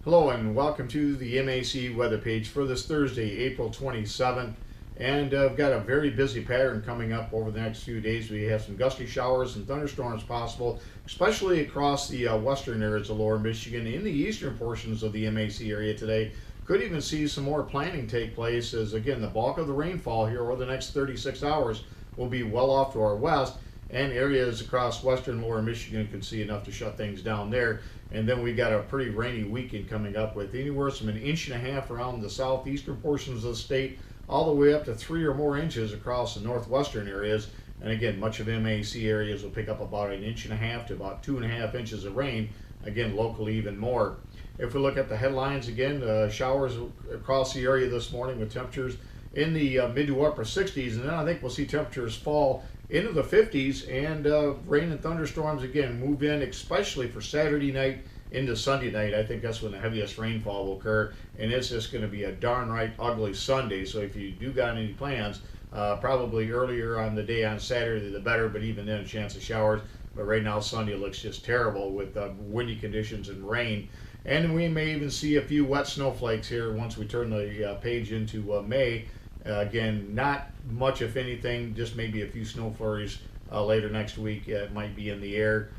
Hello and welcome to the MAC weather page for this Thursday, April 27th. And I've got a very busy pattern coming up over the next few days. We have some gusty showers and thunderstorms possible, especially across the western areas of lower Michigan. In the eastern portions of the MAC area today, could even see some more planting take place as, again, the bulk of the rainfall here over the next 36 hours will be well off to our west. And areas across western lower Michigan could see enough to shut things down there. And then we got a pretty rainy weekend coming up with anywhere from 1.5 inches around the southeastern portions of the state, all the way up to 3 or more inches across the northwestern areas. And again, much of MAC areas will pick up about 1.5 inches to about 2.5 inches of rain. Again, locally even more. If we look at the headlines again, showers across the area this morning with temperatures in the mid to upper 60s, and then I think we'll see temperatures fall into the 50s, and rain and thunderstorms again move in, especially for Saturday night into Sunday night. I think that's when the heaviest rainfall will occur, and it's just going to be a darn right ugly Sunday. So if you do got any plans, probably earlier on the day on Saturday the better, but even then a chance of showers. But right now Sunday looks just terrible with windy conditions and rain. And we may even see a few wet snowflakes here once we turn the page into May. Again, not much if anything, just maybe a few snow flurries later next week. It might be in the air.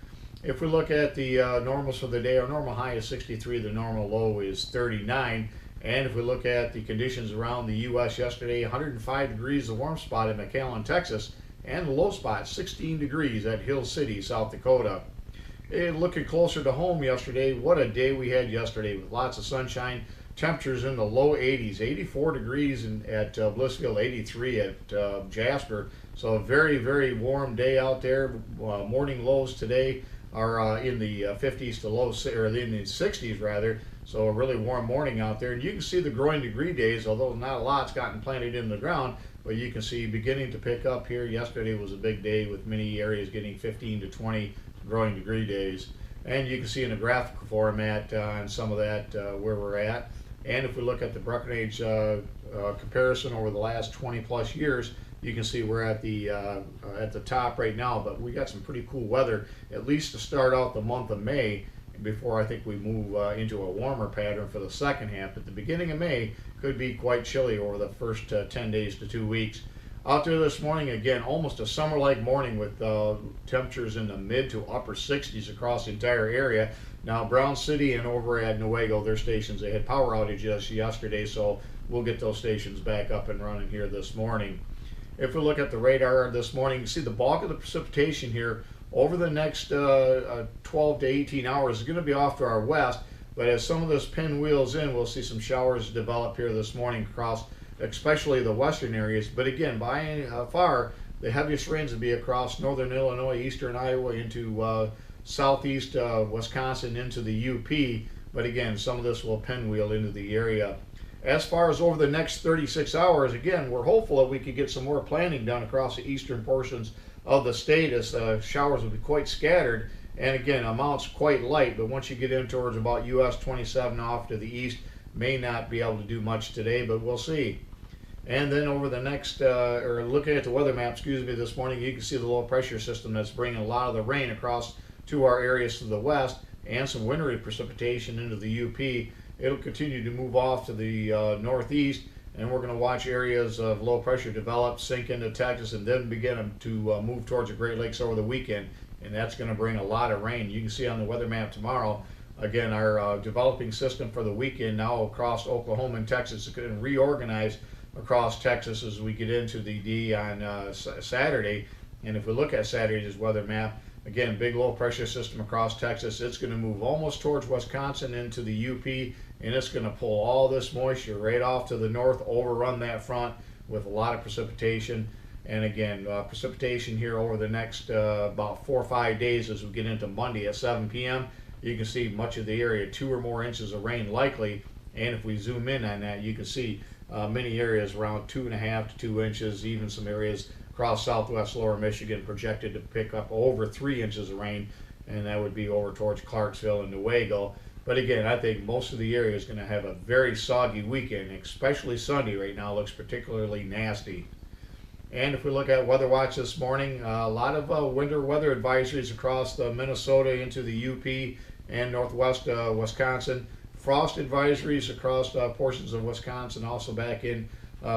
If we look at the normals for the day, our normal high is 63, the normal low is 39. And if we look at the conditions around the U.S. yesterday, 105 degrees, the warm spot in McAllen, Texas, and the low spot, 16 degrees at Hill City, South Dakota. Looking closer to home yesterday, what a day we had yesterday with lots of sunshine. Temperatures in the low 80s, 84 degrees at Blissville, 83 at Jasper. So a very, very warm day out there. Morning lows today are in the 50s to low, or in the 60s rather. So a really warm morning out there. And you can see the growing degree days, although not a lot's gotten planted in the ground, but you can see beginning to pick up here. Yesterday was a big day with many areas getting 15 to 20 growing degree days. And you can see in a graphical format on some of that where we're at. And if we look at the Breckenridge comparison over the last 20 plus years, you can see we're at the top right now, but we got some pretty cool weather, at least to start out the month of May, before I think we move into a warmer pattern for the second half. At the beginning of May could be quite chilly over the first 10 days to 2 weeks. Out there this morning, again, almost a summer-like morning with temperatures in the mid to upper 60s across the entire area. Now, Brown City and over at Newaygo, their stations, they had power outages yesterday, so we'll get those stations back up and running here this morning. If we look at the radar this morning, you see the bulk of the precipitation here over the next 12 to 18 hours is going to be off to our west, but as some of this pinwheels in, we'll see some showers develop here this morning across especially the western areas. But again, by far, the heaviest rains will be across northern Illinois, eastern Iowa, into southeast Wisconsin, into the UP. But again, some of this will pinwheel into the area. As far as over the next 36 hours, again, we're hopeful that we could get some more planting done across the eastern portions of the state, as showers will be quite scattered. And again, amounts quite light, but once you get in towards about US 27 off to the east, may not be able to do much today, but we'll see. And then over the next, or looking at the weather map, this morning, you can see the low pressure system that's bringing a lot of the rain across to our areas to the west, and some wintry precipitation into the UP. It'll continue to move off to the northeast, and we're going to watch areas of low pressure develop, sink into Texas, and then begin to move towards the Great Lakes over the weekend. And that's going to bring a lot of rain. You can see on the weather map tomorrow, again, our developing system for the weekend now across Oklahoma and Texas is going to reorganize across Texas as we get into the D on Saturday. And if we look at Saturday's weather map, again, big low pressure system across Texas. It's going to move almost towards Wisconsin into the UP, and it's going to pull all this moisture right off to the north, overrun that front with a lot of precipitation. And again, precipitation here over the next about 4 or 5 days as we get into Monday at 7 p.m. You can see much of the area, 2 or more inches of rain likely. And if we zoom in on that, you can see many areas around 2.5 to 2 inches, even some areas across southwest lower Michigan projected to pick up over 3 inches of rain, and that would be over towards Clarksville and Newaygo. But again, I think most of the area is going to have a very soggy weekend, especially Sunday right now looks particularly nasty. And if we look at Weather Watch this morning, a lot of winter weather advisories across the Minnesota into the UP and northwest Wisconsin. frost advisories across portions of Wisconsin, also back in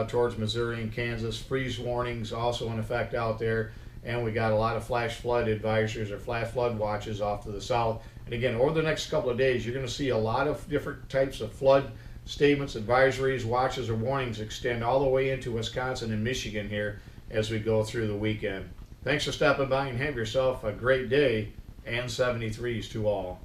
towards Missouri and Kansas. Freeze warnings also in effect out there. And we got a lot of flash flood advisories or flash flood watches off to the south. And again, over the next couple of days, you're going to see a lot of different types of flood statements, advisories, watches, or warnings extend all the way into Wisconsin and Michigan here as we go through the weekend. Thanks for stopping by and have yourself a great day and 73s to all.